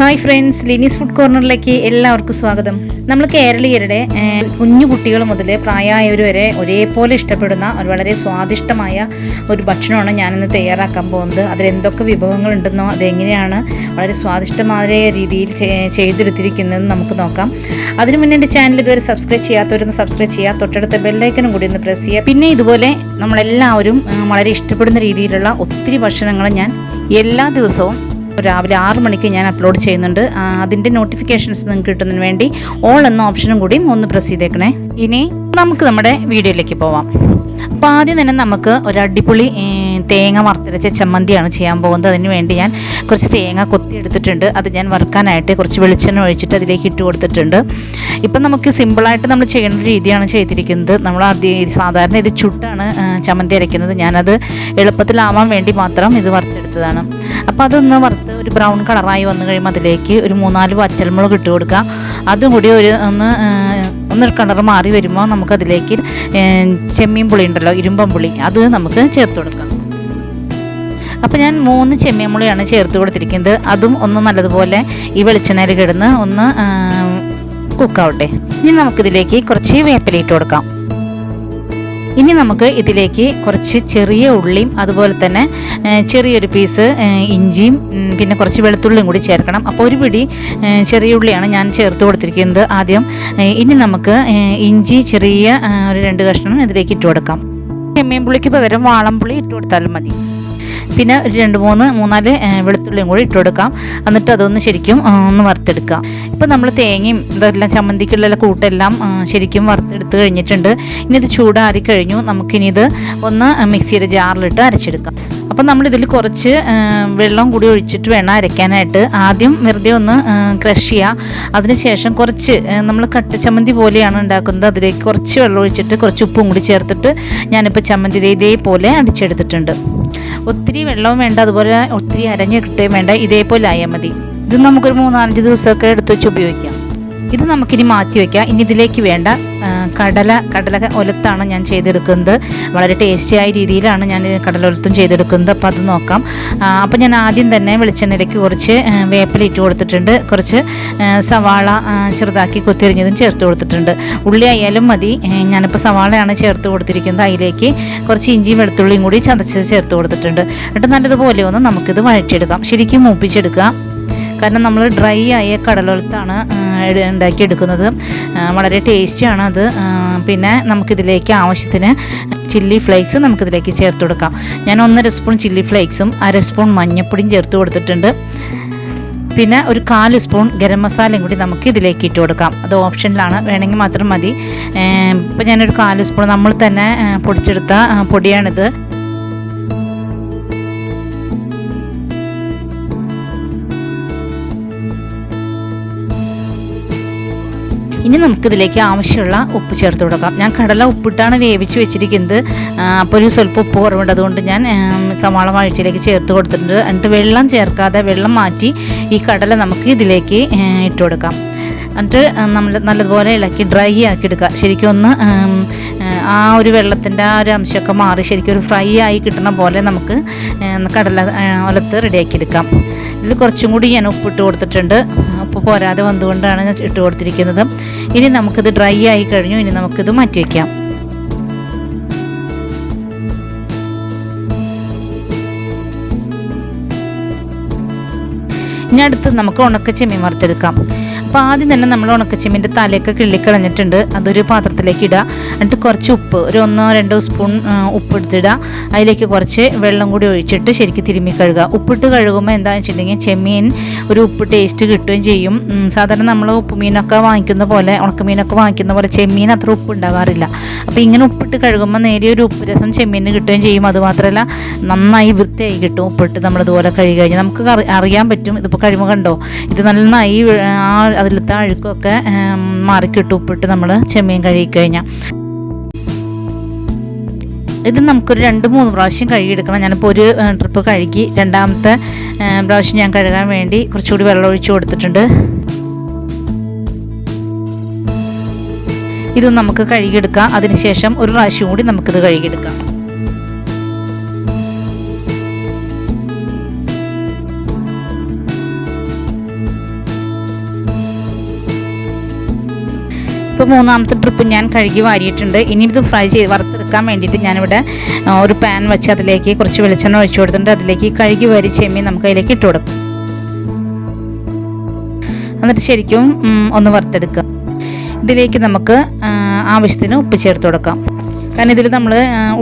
Hi friends, ലിനീസ് food കോർണറിലേക്ക് എല്ലാവർക്കും സ്വാഗതം. നമ്മൾ കേരളീയരുടെ കുഞ്ഞു കുട്ടികൾ മുതൽ പ്രായമായവർ വരെ ഒരേപോലെ ഇഷ്ടപ്പെടുന്ന ഒരു വളരെ സ്വാദിഷ്ടമായ ഒരു ഭക്ഷണമാണ് ഞാനിന്ന് തയ്യാറാക്കാൻ പോകുന്നത്. അതിലെന്തൊക്കെ വിഭവങ്ങളുണ്ടെന്നോ അതെങ്ങനെയാണ് വളരെ സ്വാദിഷ്ടമായ രീതിയിൽ ചെയ്തെടുത്തിരിക്കുന്നതെന്ന് നമുക്ക് നോക്കാം. അതിനു മുന്നേ എൻ്റെ ചാനൽ ഇതുവരെ സബ്സ്ക്രൈബ് ചെയ്യാത്തവരൊന്ന് സബ്സ്ക്രൈബ് ചെയ്യുക, തൊട്ടടുത്ത ബെല്ലൈക്കനും കൂടി ഒന്ന് പ്രസ് ചെയ്യുക. പിന്നെ ഇതുപോലെ നമ്മളെല്ലാവരും വളരെ ഇഷ്ടപ്പെടുന്ന രീതിയിലുള്ള ഒത്തിരി ഭക്ഷണങ്ങൾ ഞാൻ എല്ലാ ദിവസവും രാവിലെ 6 മണിക്ക് ഞാൻ അപ്ലോഡ് ചെയ്യുന്നുണ്ട്. അതിൻ്റെ നോട്ടിഫിക്കേഷൻസ് നിങ്ങൾക്ക് കിട്ടുന്നതിന് വേണ്ടി ഓൾ എന്ന ഓപ്ഷനും കൂടിയും ഒന്ന് പ്രസ് ചെയ്തേക്കണേ. ഇനി നമുക്ക് നമ്മുടെ വീഡിയോയിലേക്ക് പോവാം. അപ്പോൾ ആദ്യം തന്നെ നമുക്ക് ഒരു അടിപൊളി തേങ്ങ വറുത്തരച്ച ചമ്മന്തിയാണ് ചെയ്യാൻ പോകുന്നത്. അതിന് വേണ്ടി ഞാൻ കുറച്ച് തേങ്ങ കൊത്തിയെടുത്തിട്ടുണ്ട്. അത് ഞാൻ വറുക്കാനായിട്ട് കുറച്ച് വെളിച്ചെണ്ണ ഒഴിച്ചിട്ട് അതിലേക്ക് ഇട്ട് കൊടുത്തിട്ടുണ്ട്. ഇപ്പം നമുക്ക് സിമ്പിളായിട്ട് നമ്മൾ ചെയ്യേണ്ട രീതിയാണ് ചെയ്തിരിക്കുന്നത്. നമ്മൾ സാധാരണ ഇത് ചുട്ടാണ് ചമ്മന്തി അരയ്ക്കുന്നത്. ഞാനത് എളുപ്പത്തിലാവാൻ വേണ്ടി മാത്രം ഇത് വറുത്തെടുത്തതാണ്. അപ്പോൾ അതൊന്ന് വറുത്ത് ഒരു ബ്രൗൺ കളറായി വന്നു കഴിയുമ്പോൾ അതിലേക്ക് ഒരു 3-4 വറ്റൽമുളക് ഇട്ട് കൊടുക്കുക. അതും കൂടി ഒന്ന് കളർ മാറി വരുമ്പോൾ നമുക്കതിലേക്ക് ചെമ്മീൻ പുളി ഉണ്ടല്ലോ, ഇരുമ്പം പുളി, അത് നമുക്ക് ചേർത്ത് കൊടുക്കാം. അപ്പോൾ ഞാൻ 3 ചെമ്മീൻ പുളിയാണ് ചേർത്ത് കൊടുത്തിരിക്കുന്നത്. അതും ഒന്ന് നല്ലതുപോലെ ഈ വെളിച്ചെണ്ണയിൽ കിടന്ന് ഒന്ന് കുക്കാവട്ടെ. ഇനി നമുക്കിതിലേക്ക് കുറച്ച് വേപ്പില ഇട്ട് കൊടുക്കാം. ഇനി നമുക്ക് ഇതിലേക്ക് കുറച്ച് ചെറിയ ഉള്ളിയും അതുപോലെ തന്നെ ചെറിയൊരു പീസ് ഇഞ്ചിയും പിന്നെ കുറച്ച് വെളുത്തുള്ളിയും കൂടി ചേർക്കണം. അപ്പോൾ ഒരു പിടി ചെറിയ ഉള്ളിയാണ് ഞാൻ ചേർത്ത് കൊടുത്തിരിക്കുന്നത് ആദ്യം. ഇനി നമുക്ക് ഇഞ്ചി ചെറിയ ഒരു 2 കഷ്ണം ഇതിലേക്ക് ഇട്ട് കൊടുക്കാം. ചെമ്മീൻ പുളിക്ക് പകരം വാളംപുളി ഇട്ട് കൊടുത്താലും മതി. പിന്നെ ഒരു 2-3 വെളുത്തുള്ളിയും കൂടി ഇട്ട് കൊടുക്കാം. എന്നിട്ട് അതൊന്ന് ശരിക്കും ഒന്ന് വറുത്തെടുക്കുക. ഇപ്പോൾ നമ്മൾ തേങ്ങയും ഇതെല്ലാം ചമ്മന്തിക്കുള്ള കൂട്ടെല്ലാം ശരിക്കും വറുത്തെടുത്ത് കഴിഞ്ഞിട്ടുണ്ട്. ഇനി ഇത് ചൂടാറി കഴിഞ്ഞു. നമുക്കിനി ഇത് ഒന്ന് മിക്സിയുടെ ജാറിലിട്ട് അരച്ചെടുക്കാം. അപ്പോൾ നമ്മളിതിൽ കുറച്ച് വെള്ളം കൂടി ഒഴിച്ചിട്ട് വേണം അരയ്ക്കാനായിട്ട്. ആദ്യം വെറുതെ ഒന്ന് ക്രഷ് ചെയ്യുക. അതിനുശേഷം കുറച്ച് നമ്മൾ കട്ട ചമ്മന്തി പോലെയാണ് ഉണ്ടാക്കുന്നത്. അതിലേക്ക് കുറച്ച് വെള്ളം ഒഴിച്ചിട്ട് കുറച്ച് ഉപ്പും കൂടി ചേർത്തിട്ട് ഞാനിപ്പോൾ ചമ്മന്തി ഇതേപോലെ അടിച്ചെടുത്തിട്ടുണ്ട്. ഒത്തിരി വെള്ളവും വേണ്ട, അതുപോലെ ഒത്തിരി അരഞ്ഞ് കിട്ടുകയും വേണ്ട, ഇതേപോലെ ആയാൽ മതി. ഇത് നമുക്കൊരു 3-5 ദിവസമൊക്കെ എടുത്ത് വെച്ച് ഉപയോഗിക്കാം. ഇത് നമുക്കിനി മാറ്റി വയ്ക്കാം. ഇനി ഇതിലേക്ക് വേണ്ട കടല ഒലത്താണ് ഞാൻ ചെയ്തെടുക്കുന്നത്. വളരെ ടേസ്റ്റിയായ രീതിയിലാണ് ഞാൻ കടല ഒലത്തും ചെയ്തെടുക്കുന്നത്. അപ്പോൾ അത് നോക്കാം. അപ്പോൾ ഞാൻ ആദ്യം തന്നെ വെളിച്ചെണ്ണയിലേക്ക് കുറച്ച് വേപ്പില ഇട്ട് കൊടുത്തിട്ടുണ്ട്. കുറച്ച് സവാള ചെറുതാക്കി കൊത്തിരിഞ്ഞതും ചേർത്ത് കൊടുത്തിട്ടുണ്ട്. ഉള്ളി ആയാലും മതി. ഞാനിപ്പോൾ സവാളയാണ് ചേർത്ത് കൊടുത്തിരിക്കുന്നത്. അതിലേക്ക് കുറച്ച് ഇഞ്ചിയും വെളുത്തുള്ളിയും കൂടി ചതച്ച് ചേർത്ത് കൊടുത്തിട്ടുണ്ട്. എന്നിട്ട് നല്ലതുപോലെ ഒന്ന് നമുക്കിത് വഴറ്റിയെടുക്കാം. ശരിക്കും മൂപ്പിച്ചെടുക്കുക. കാരണം നമ്മൾ ഡ്രൈ ആയ കടലോലത്താണ് ഉണ്ടാക്കിയെടുക്കുന്നത്. വളരെ ടേസ്റ്റിയാണ് അത്. പിന്നെ നമുക്കിതിലേക്ക് ആവശ്യത്തിന് ചില്ലി ഫ്ലേക്സ് നമുക്കിതിലേക്ക് ചേർത്ത് കൊടുക്കാം. ഞാൻ 1.5 സ്പൂൺ ചില്ലി ഫ്ലേക്സും 1/2 സ്പൂൺ മഞ്ഞൾപ്പൊടിയും ചേർത്ത് കൊടുത്തിട്ടുണ്ട്. പിന്നെ ഒരു 4 സ്പൂൺ ഗരം മസാലയും കൂടി നമുക്ക് ഇതിലേക്ക് ഇട്ട് കൊടുക്കാം. അത് ഓപ്ഷനിലാണ്, വേണമെങ്കിൽ മാത്രം മതി. ഇപ്പം ഞാനൊരു 4 സ്പൂൺ നമ്മൾ തന്നെ പൊടിച്ചെടുത്ത പൊടിയാണിത്. ഇനി നമുക്കിതിലേക്ക് ആവശ്യമുള്ള ഉപ്പ് ചേർത്ത് കൊടുക്കാം. ഞാൻ കടല ഉപ്പിട്ടാണ് വേവിച്ച് വെച്ചിരിക്കുന്നത്. അപ്പോൾ ഒരു സ്വല്പം ഉപ്പ് കുറവുണ്ട്. അതുകൊണ്ട് ഞാൻ സവാള വഴറ്റിയിലേക്ക് ചേർത്ത് കൊടുത്തിട്ടുണ്ട്. എന്നിട്ട് വെള്ളം ചേർക്കാതെ വെള്ളം മാറ്റി ഈ കടല നമുക്ക് ഇതിലേക്ക് ഇട്ട് കൊടുക്കാം. എന്നിട്ട് നമ്മൾ നല്ലതുപോലെ ഇളക്കി ഡ്രൈ ആക്കി എടുക്കുക. ശരിക്കും ഒന്ന് ആ ഒരു വെള്ളത്തിൻ്റെ ആ ഒരു അംശമൊക്കെ മാറി ശരിക്കും ഒരു ഫ്രൈ ആയി കിട്ടുന്ന പോലെ നമുക്ക് കടല ഒലത്ത് റെഡിയാക്കി എടുക്കാം. ഇതിൽ കുറച്ചും കൂടി ഞാൻ ഉപ്പിട്ട് കൊടുത്തിട്ടുണ്ട്. ഉപ്പ് പോരാതെ വന്നുകൊണ്ടാണ് ഞാൻ ഇട്ട് കൊടുത്തിരിക്കുന്നത്. ഇനി നമുക്കിത് ഡ്രൈ ആയി കഴിഞ്ഞു. ഇനി നമുക്കിത് മാറ്റി വയ്ക്കാം. ഇനി അടുത്ത് നമുക്ക് ഉണക്കച്ചെമ്മീൻ വറുത്തെടുക്കാം. അപ്പോൾ ആദ്യം തന്നെ നമ്മൾ ഉണക്കച്ചെമ്മീൻ്റെ തലയൊക്കെ കിള്ളിക്കളഞ്ഞിട്ടുണ്ട്. അതൊരു പാത്രത്തിലേക്ക് ഇടുക. എന്നിട്ട് കുറച്ച് ഉപ്പ്, ഒരു 1-2 സ്പൂൺ ഉപ്പ് എടുത്തിടുക. അതിലേക്ക് കുറച്ച് വെള്ളം കൂടി ഒഴിച്ചിട്ട് ശരിക്കും തിരുമ്മി കഴുകുക. ഉപ്പിട്ട് കഴുകുമ്പോൾ എന്താണെന്ന് വെച്ചിട്ടുണ്ടെങ്കിൽ ചെമ്മീൻ ഒരു ഉപ്പ് ടേസ്റ്റ് കിട്ടുകയും ചെയ്യും. സാധാരണ നമ്മൾ ഉപ്പുമീനൊക്കെ വാങ്ങിക്കുന്ന പോലെ, ഉണക്കമീനൊക്കെ വാങ്ങിക്കുന്ന പോലെ ചെമ്മീൻ അത്ര ഉപ്പ് ഉണ്ടാവാറില്ല. അപ്പോൾ ഇങ്ങനെ ഉപ്പിട്ട് കഴുകുമ്പോൾ നേരിയൊരു ഉപ്പ് രസം ചെമ്മീന് കിട്ടുകയും ചെയ്യും. അതുമാത്രമല്ല നന്നായി വൃത്തിയായി കിട്ടും. ഉപ്പിട്ട് നമ്മളിതുപോലെ കഴുകി കഴിഞ്ഞാൽ നമുക്ക് അറിയാൻ പറ്റും. ഇതിപ്പോൾ കഴിയുമ്പോൾ കണ്ടോ, ഇത് നന്നായി അതിലത്തെ അഴുക്കൊക്കെ മാറിക്കിട്ടും ഉപ്പിട്ട് നമ്മൾ ചെമ്മീൻ കഴുകിക്കഴിഞ്ഞാൽ. ഇത് നമുക്കൊരു 2-3 പ്രാവശ്യം കഴുകിയെടുക്കണം. ഞാനിപ്പോൾ ഒരു ട്രിപ്പ് കഴുകി, 2ാമത്തെ പ്രാവശ്യം ഞാൻ കഴുകാൻ വേണ്ടി കുറച്ചുകൂടി വെള്ളം ഒഴിച്ച് കൊടുത്തിട്ടുണ്ട്. ഇത് നമുക്ക് കഴുകിയെടുക്കാം. അതിനുശേഷം ഒരു പ്രാവശ്യം കൂടി നമുക്കിത് കഴുകിയെടുക്കാം. മൂന്നാമത്തെ ട്രിപ്പ് ഞാൻ കഴുകി വാരിയിട്ടുണ്ട്. ഇനി ഇത് ഫ്രൈ ചെയ്ത് വറുത്തെടുക്കാൻ വേണ്ടിയിട്ട് ഞാനിവിടെ ഒരു പാൻ വെച്ച് അതിലേക്ക് കുറച്ച് വെളിച്ചെണ്ണ ഒഴിച്ചു കൊടുത്തിട്ടുണ്ട്. അതിലേക്ക് കഴുകി വാരി ചെമ്മീൻ നമുക്ക് അതിലേക്ക് ഇട്ട് കൊടുക്കാം. എന്നിട്ട് ശരിക്കും ഒന്ന് വറുത്തെടുക്കുക. ഇതിലേക്ക് നമുക്ക് ആവശ്യത്തിന് ഉപ്പ് ചേർത്ത് കൊടുക്കാം. കാരണം ഇതിൽ നമ്മൾ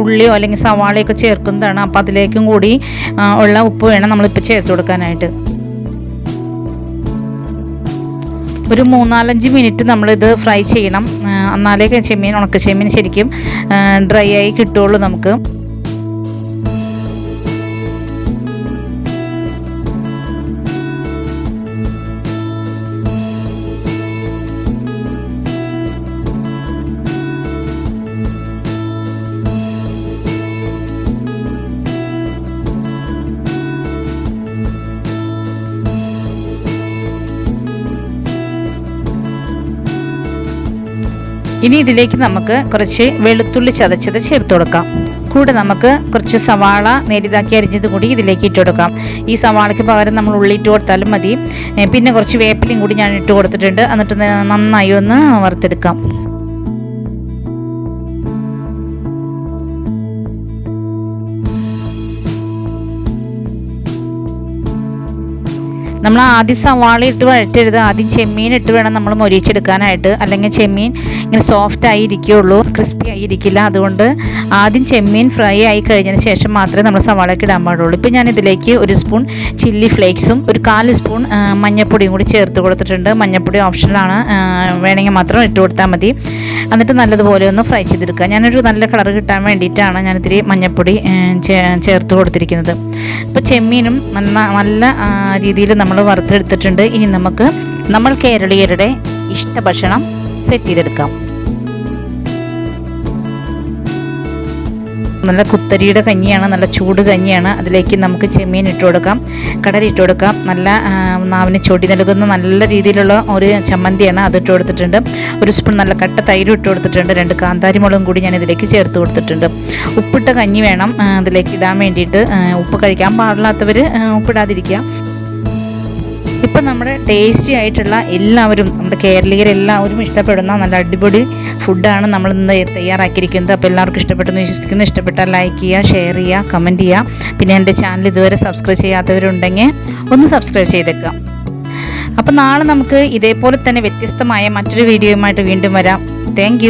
ഉള്ളിയോ അല്ലെങ്കിൽ സവാളയൊക്കെ ചേർക്കുന്നതാണ്. അപ്പോൾ അതിലേക്കും കൂടി ഉള്ള ഉപ്പ് വേണം നമ്മളിപ്പോൾ ചേർത്ത് കൊടുക്കാനായിട്ട്. ഒരു 3-4 മിനിറ്റ് നമ്മളിത് ഫ്രൈ ചെയ്യണം. എന്നാലേ ചെമ്മീൻ, ഉണക്ക ചെമ്മീൻ ശരിക്കും ഡ്രൈ ആയി കിട്ടുള്ളൂ നമുക്ക്. ഇനി ഇതിലേക്ക് നമുക്ക് കുറച്ച് വെളുത്തുള്ളി ചതച്ചത് ചേർത്ത് കൊടുക്കാം. കൂടെ നമുക്ക് കുറച്ച് സവാള നേരിതാക്കി അരിഞ്ഞത് കൂടി ഇതിലേക്ക് ഇട്ട് കൊടുക്കാം. ഈ സവാളയ്ക്ക് പകരം നമ്മൾ ഉള്ളി ഇട്ട് കൊടുത്താലും മതി. പിന്നെ കുറച്ച് വേപ്പിലയും കൂടി ഞാൻ ഇട്ട് കൊടുത്തിട്ടുണ്ട്. എന്നിട്ട് നന്നായി ഒന്ന് വറുത്തെടുക്കാം. നമ്മൾ ആദ്യം സവാള ഇട്ട് വഴറ്റരുത്. ആദ്യം ചെമ്മീൻ ഇട്ട് വേണം നമ്മൾ മൊരിച്ചെടുക്കാനായിട്ട്. അല്ലെങ്കിൽ ചെമ്മീൻ ഇങ്ങനെ സോഫ്റ്റ് ആയി ഇരിക്കുകയുള്ളൂ, ക്രിസ്പി ആയി ഇരിക്കില്ല. അതുകൊണ്ട് ആദ്യം ചെമ്മീൻ ഫ്രൈ ആയി കഴിഞ്ഞതിന് ശേഷം മാത്രമേ നമ്മൾ സവാളയ്ക്ക് ഇടാൻ പാടുള്ളൂ. ഇപ്പോൾ ഞാൻ ഇതിലേക്ക് 1 സ്പൂൺ ചില്ലി ഫ്ലേക്സും 1/4 സ്പൂൺ മഞ്ഞൾപ്പൊടിയും കൂടി ചേർത്ത് കൊടുത്തിട്ടുണ്ട്. മഞ്ഞൾപ്പൊടി ഓപ്ഷനിലാണ്, വേണമെങ്കിൽ മാത്രം ഇട്ട് കൊടുത്താൽ മതി. എന്നിട്ട് നല്ലതുപോലെ ഒന്ന് ഫ്രൈ ചെയ്തെടുക്കുക. ഞാനൊരു നല്ല കളർ കിട്ടാൻ വേണ്ടിയിട്ടാണ് ഞാനിത്തിരി മഞ്ഞൾപ്പൊടി ചേർത്ത് കൊടുത്തിരിക്കുന്നത്. ഇപ്പോൾ ചെമ്മീനും നല്ല രീതിയിൽ നമ്മൾ വറുത്തെടുത്തിട്ടുണ്ട്. ഇനി നമ്മൾ കേരളീയരുടെ ഇഷ്ടഭക്ഷണം സെറ്റ് ചെയ്തെടുക്കാം. നല്ല കുത്തരിയുടെ കഞ്ഞിയാണ്, നല്ല ചൂട് കഞ്ഞിയാണ്. അതിലേക്ക് നമുക്ക് ചെമ്മീൻ ഇട്ട് കൊടുക്കാം, കടല ഇട്ട് കൊടുക്കാം. നല്ല നാവിന് ചൊടി നൽകുന്ന നല്ല രീതിയിലുള്ള ഒരു ചമ്മന്തിയാണ്, അതിട്ട് കൊടുത്തിട്ടുണ്ട്. 1 സ്പൂൺ നല്ല കട്ട തൈരും ഇട്ട് കൊടുത്തിട്ടുണ്ട്. 2 കാന്താരി മുളകും കൂടി ഞാൻ ഇതിലേക്ക് ചേർത്ത് കൊടുത്തിട്ടുണ്ട്. ഉപ്പിട്ട കഞ്ഞി വേണം ഇതിലേക്ക് ഇടാൻ വേണ്ടിയിട്ട്. ഉപ്പ് കഴിക്കാൻ പാടില്ലാത്തവർ ഉപ്പിടാതിരിക്കുക. ഇപ്പം നമ്മുടെ ടേസ്റ്റി ആയിട്ടുള്ള എല്ലാവരും, നമ്മുടെ കേരളീയരെല്ലാവരും ഇഷ്ടപ്പെടുന്ന നല്ല അടിപൊളി ഫുഡാണ് നമ്മളിന്ന് തയ്യാറാക്കിയിരിക്കുന്നത്. അപ്പോൾ എല്ലാവർക്കും ഇഷ്ടപ്പെട്ടെന്ന് വിശ്വസിക്കുന്നു. ഇഷ്ടപ്പെട്ടാൽ ലൈക്ക് ചെയ്യുക, ഷെയർ ചെയ്യുക, കമൻറ്റ് ചെയ്യുക. പിന്നെ എൻ്റെ ചാനൽ ഇതുവരെ സബ്സ്ക്രൈബ് ചെയ്യാത്തവരുണ്ടെങ്കിൽ ഒന്ന് സബ്സ്ക്രൈബ് ചെയ്തേക്കാം. അപ്പോൾ നാളെ നമുക്ക് ഇതേപോലെ തന്നെ വ്യത്യസ്തമായ മറ്റൊരു വീഡിയോയുമായിട്ട് വീണ്ടും വരാം. താങ്ക്